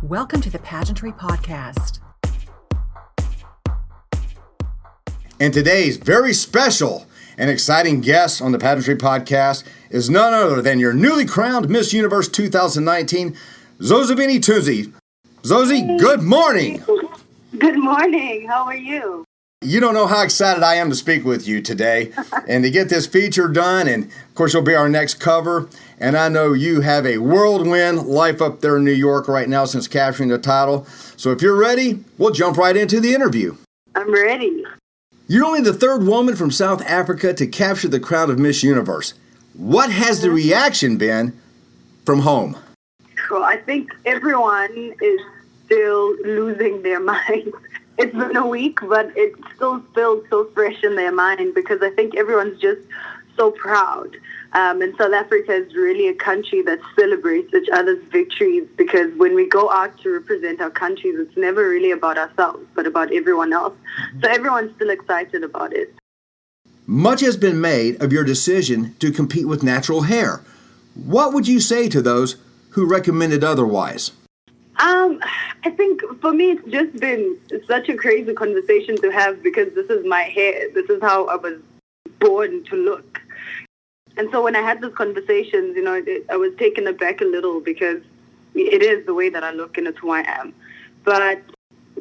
Welcome to the Pageantry Podcast. And today's very special and exciting guest on the Pageantry Podcast is none other than your newly crowned Miss Universe 2019, Zozibini Tunzi. Zozi, good morning. Good morning. How are you? You don't know how excited I am to speak with you today and to get this feature done. And, of course, you'll be our next cover. And I know you have a whirlwind life up there in New York right now since capturing the title. So if you're ready, we'll jump right into the interview. I'm ready. You're only the third woman from South Africa to capture the crown of Miss Universe. What has the reaction been from home? Well, I think everyone is still losing their mind. It's been a week, but it's still so fresh in their mind because I think everyone's just so proud. And South Africa is really a country that celebrates each other's victories because when we go out to represent our countries, it's never really about ourselves, but about everyone else. So everyone's still excited about it. Much has been made of your decision to compete with natural hair. What would you say to those who recommended otherwise? I think for me, it's just been such a crazy conversation to have because this is my hair. This is how I was born to look. And so when I had those conversations, I was taken aback a little because it is the way that I look and it's who I am. But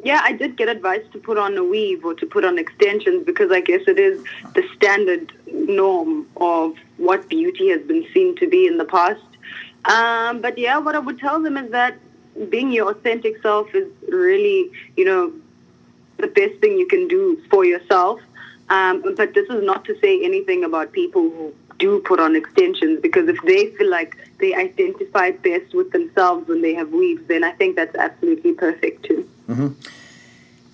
yeah, I did get advice to put on a weave or to put on extensions because I guess it is the standard norm of what beauty has been seen to be in the past. But yeah, what I would tell them is that being your authentic self is really, the best thing you can do for yourself. But this is not to say anything about people who do put on extensions because if they feel like they identify best with themselves when they have weaves, then I think that's absolutely perfect too. Mm-hmm.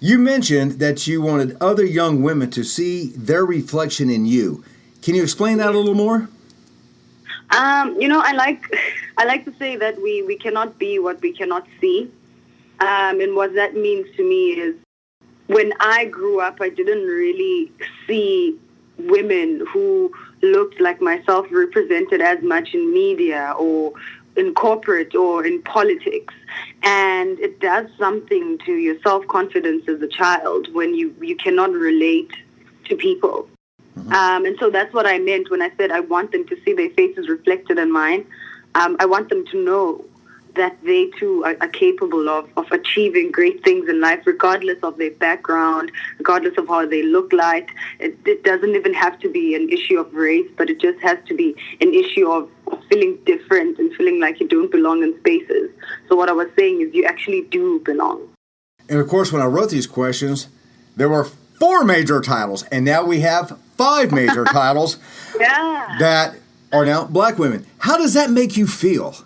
You mentioned that you wanted other young women to see their reflection in you. Can you explain that a little more? I like to say that we cannot be what we cannot see. And what that means to me is when I grew up, I didn't really see women who looked like myself represented as much in media or in corporate or in politics. And it does something to your self-confidence as a child when you cannot relate to people. Mm-hmm. And so that's what I meant when I said I want them to see their faces reflected in mine. I want them to know that they too are capable of achieving great things in life, regardless of their background, regardless of how they look like. It doesn't even have to be an issue of race, but it just has to be an issue of feeling different and feeling like you don't belong in spaces. So what I was saying is you actually do belong. And of course, when I wrote these questions, there were 4 major titles, and now we have 5 major titles that are now black women. How does that make you feel?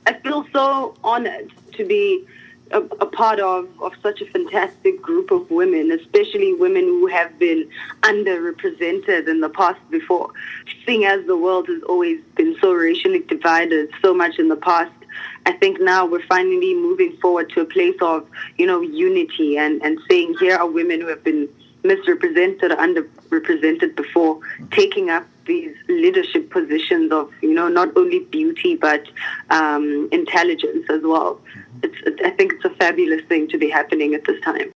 I feel so honored to be a part of such a fantastic group of women, especially women who have been underrepresented in the past before. Seeing as the world has always been so racially divided so much in the past, I think now we're finally moving forward to a place of, unity and saying here are women who have been misrepresented or underrepresented before, taking up these leadership positions of, not only beauty, but intelligence as well. I think it's a fabulous thing to be happening at this time.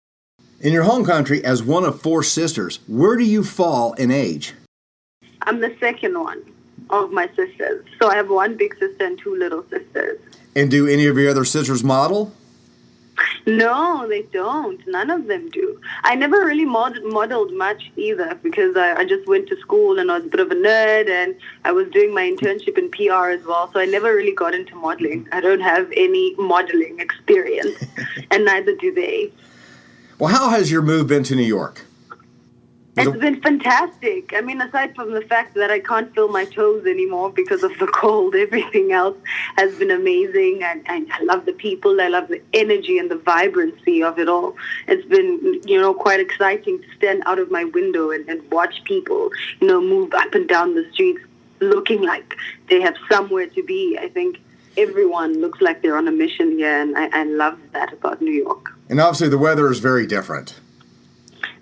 In your home country, as one of 4 sisters, where do you fall in age? I'm the second one of my sisters. So I have 1 big sister and 2 little sisters. And do any of your other sisters model? No, they don't. None of them do. I never really modeled much either because I just went to school and I was a bit of a nerd and I was doing my internship in PR as well. So I never really got into modeling. I don't have any modeling experience and neither do they. Well, how has your move been to New York? It's been fantastic. I mean, aside from the fact that I can't feel my toes anymore because of the cold, everything else has been amazing. And I love the people. I love the energy and the vibrancy of it all. It's been, quite exciting to stand out of my window and watch people, move up and down the streets looking like they have somewhere to be. I think everyone looks like they're on a mission here. And I love that about New York. And obviously the weather is very different.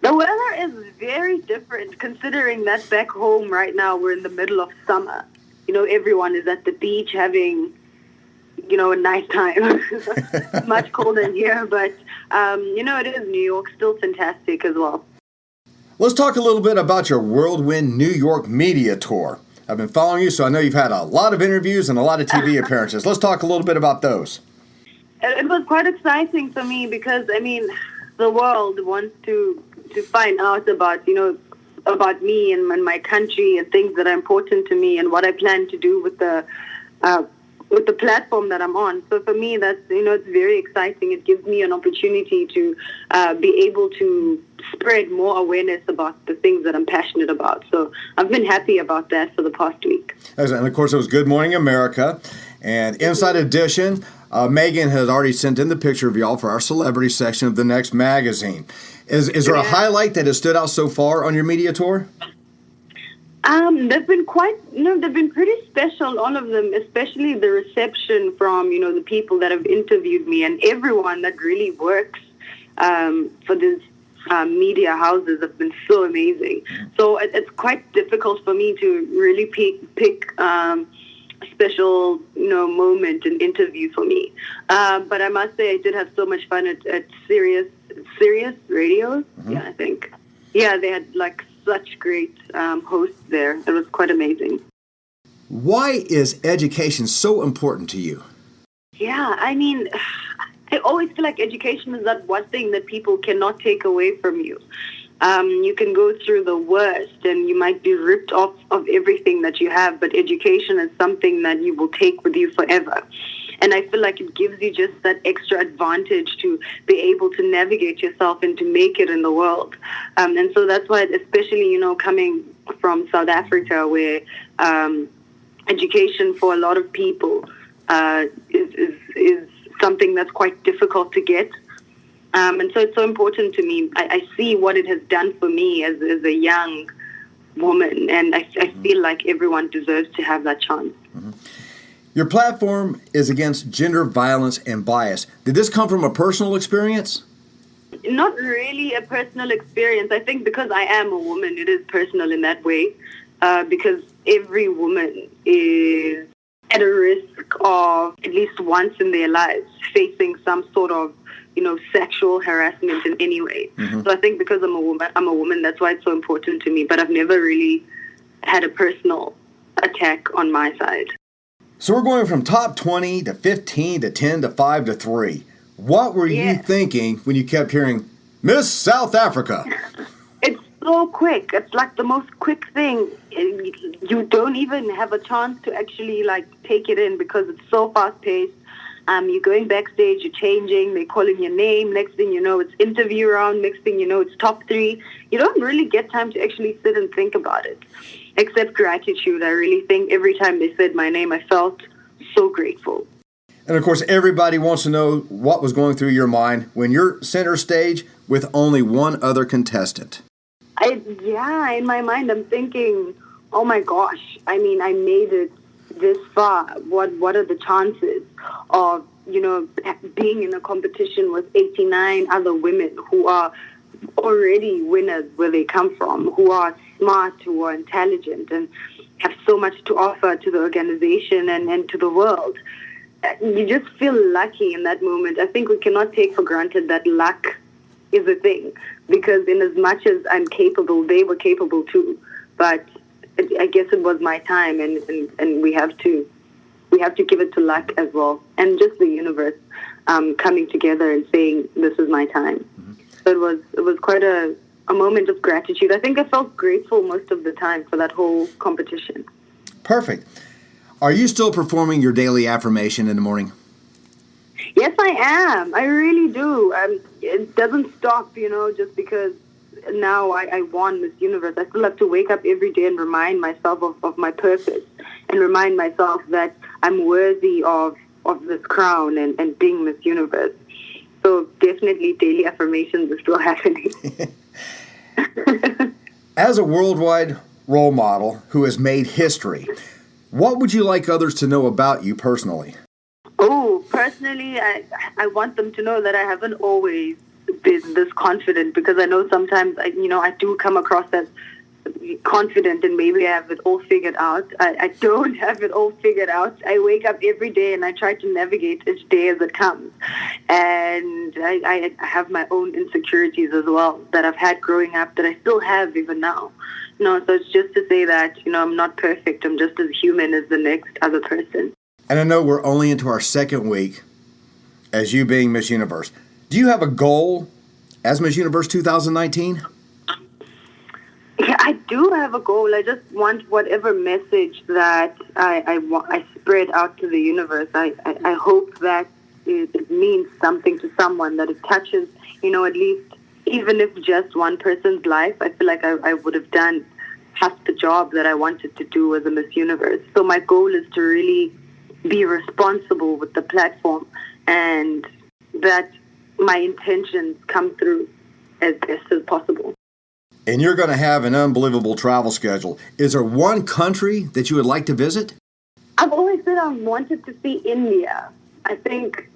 The weather is very different considering that back home right now we're in the middle of summer. Everyone is at the beach having, a nice time. Much colder in here, but, it is New York, still fantastic as well. Let's talk a little bit about your Whirlwind New York media tour. I've been following you, so I know you've had a lot of interviews and a lot of TV appearances. Let's talk a little bit about those. It was quite exciting for me because, the world wants to find out about me and my country and things that are important to me and what I plan to do with the platform that I'm on. So for me, that's, it's very exciting. It gives me an opportunity to be able to spread more awareness about the things that I'm passionate about. So I've been happy about that for the past week. And of course, it was Good Morning America and Inside Edition. Megan has already sent in the picture of y'all for our celebrity section of the next magazine. Is there a highlight that has stood out so far on your media tour? They've been pretty special, all of them, especially the reception from, the people that have interviewed me and everyone that really works for these media houses have been so amazing. So it's quite difficult for me to really pick a special, moment and interview for me. But I must say I did have so much fun at Sirius Radio. Mm-hmm. Yeah, I think. Yeah, they had such great hosts there. It was quite amazing. Why is education so important to you? Yeah, I always feel like education is that one thing that people cannot take away from you. You can go through the worst and you might be ripped off of everything that you have, but education is something that you will take with you forever. And I feel like it gives you just that extra advantage to be able to navigate yourself and to make it in the world. And so that's why, especially, coming from South Africa, where education for a lot of people is something that's quite difficult to get. And so it's so important to me. I see what it has done for me as a young woman, and I feel like everyone deserves to have that chance. Mm-hmm. Your platform is against gender violence and bias. Did this come from a personal experience? Not really a personal experience. I think because I am a woman, it is personal in that way, because every woman is at a risk of, at least once in their lives, facing some sort of sexual harassment in any way. Mm-hmm. So I think because I'm a woman, that's why it's so important to me. But I've never really had a personal attack on my side. So we're going from top 20 to 15 to 10 to 5 to 3. What were you thinking when you kept hearing Miss South Africa? It's so quick. It's like the most quick thing. You don't even have a chance to actually take it in because it's so fast paced. You're going backstage, you're changing, they're calling your name. Next thing you know, it's interview round. Next thing you know, it's top 3. You don't really get time to actually sit and think about it. Except gratitude. I really think every time they said my name, I felt so grateful. And of course, everybody wants to know what was going through your mind when you're center stage with only one other contestant. In my mind, I'm thinking, oh my gosh, I made it this far. What are the chances of, being in a competition with 89 other women who are already winners where they come from, who are smart, who are intelligent, and have so much to offer to the organization and to the world. You just feel lucky in that moment. I think we cannot take for granted that luck is a thing, because in as much as I'm capable, they were capable too. But I guess it was my time, and we have to give it to luck as well, and just the universe coming together and saying, this is my time. Mm-hmm. So it was quite a moment of gratitude. I think I felt grateful most of the time for that whole competition. Perfect. Are you still performing your daily affirmation in the morning? Yes, I am. I really do. It doesn't stop, just because now I won Miss Universe. I still have to wake up every day and remind myself of my purpose, and remind myself that I'm worthy of this crown and being Miss Universe. So definitely daily affirmations are still happening. As a worldwide role model who has made history, what would you like others to know about you personally? Oh, personally, I want them to know that I haven't always been this confident, because I know sometimes I do come across as confident and maybe I have it all figured out. I don't have it all figured out. I wake up every day and I try to navigate each day as it comes. And I have my own insecurities as well that I've had growing up that I still have even now. So it's just to say that, I'm not perfect. I'm just as human as the next other person. And I know we're only into our second week as you being Miss Universe. Do you have a goal as Miss Universe 2019? Yeah, I do have a goal. I just want whatever message that I spread out to the universe. I hope that it means something to someone, that it touches, at least, even if just one person's life. I feel like I would have done half the job that I wanted to do as a Miss Universe. So my goal is to really be responsible with the platform and that my intentions come through as best as possible. And you're going to have an unbelievable travel schedule. Is there one country that you would like to visit? I've always said I wanted to see India. I think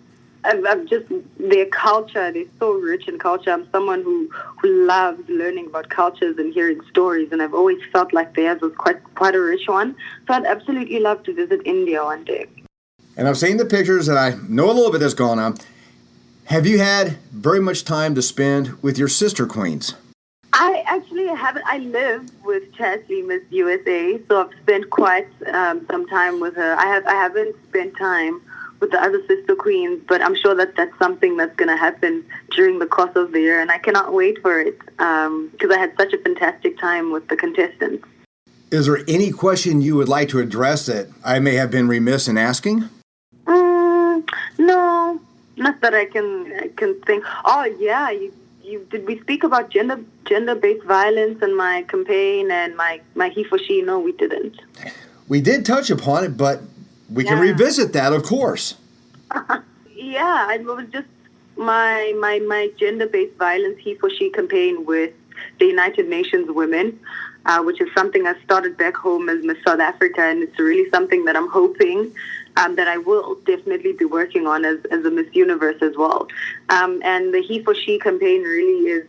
I've just, their culture, they're so rich in culture. I'm someone who loves learning about cultures and hearing stories, and I've always felt like theirs was quite a rich one. So I'd absolutely love to visit India one day. And I've seen the pictures, and I know a little bit that's going on. Have you had very much time to spend with your sister queens? I actually haven't. I live with Chesley, Miss USA, so I've spent quite some time with her. I haven't spent time with the other sister queens, but I'm sure that that's something that's going to happen during the course of the year, and I cannot wait for it because I had such a fantastic time with the contestants. Is there any question you would like to address that I may have been remiss in asking? No, not that I can think. Oh yeah, did we speak about gender-based violence and my campaign and my he for she? No, we didn't. We did touch upon it, but we can revisit that, of course. Yeah, it was just my gender-based violence he for she campaign with the United Nations Women, which is something I started back home as Miss South Africa, and it's really something that I'm hoping that I will definitely be working on as a Miss Universe as well. And the he for she campaign really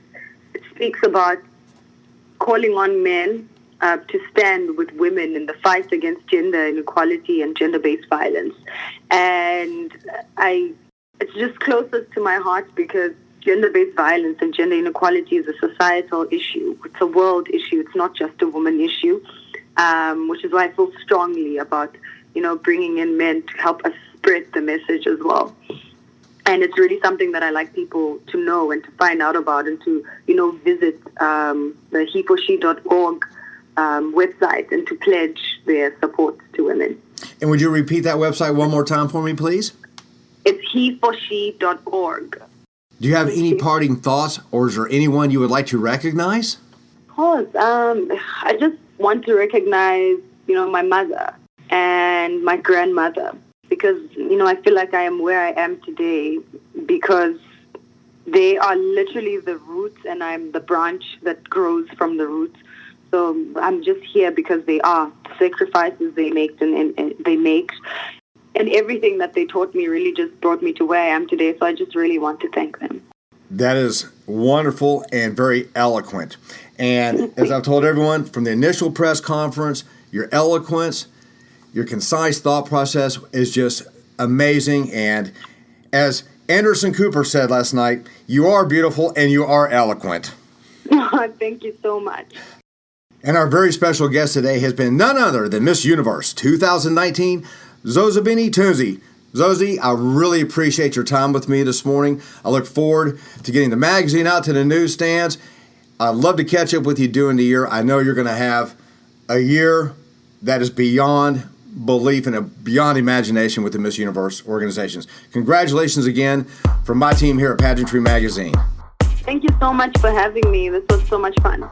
it speaks about calling on men to stand with women in the fight against gender inequality and gender-based violence. And it's just closest to my heart because gender-based violence and gender inequality is a societal issue. It's a world issue. It's not just a woman issue, which is why I feel strongly about, bringing in men to help us spread the message as well. And it's really something that I like people to know and to find out about and to, visit the heforshe.org website and to pledge their support to women. And would you repeat that website one more time for me, please? It's heforshe.org. Do you have any parting thoughts, or is there anyone you would like to recognize? Of course. I just want to recognize, my mother and my grandmother because, I feel like I am where I am today because they are literally the roots and I'm the branch that grows from the roots. So I'm just here because they are sacrifices they make and everything that they taught me really just brought me to where I am today. So I just really want to thank them. That is wonderful and very eloquent. And as I've told everyone from the initial press conference, your eloquence, your concise thought process is just amazing. And as Anderson Cooper said last night, you are beautiful and you are eloquent. Thank you so much. And our very special guest today has been none other than Miss Universe 2019, Zozibini Tunzi. Zozi, I really appreciate your time with me this morning. I look forward to getting the magazine out to the newsstands. I'd love to catch up with you during the year. I know you're going to have a year that is beyond belief and beyond imagination with the Miss Universe organizations. Congratulations again from my team here at Pageantry Magazine. Thank you so much for having me. This was so much fun.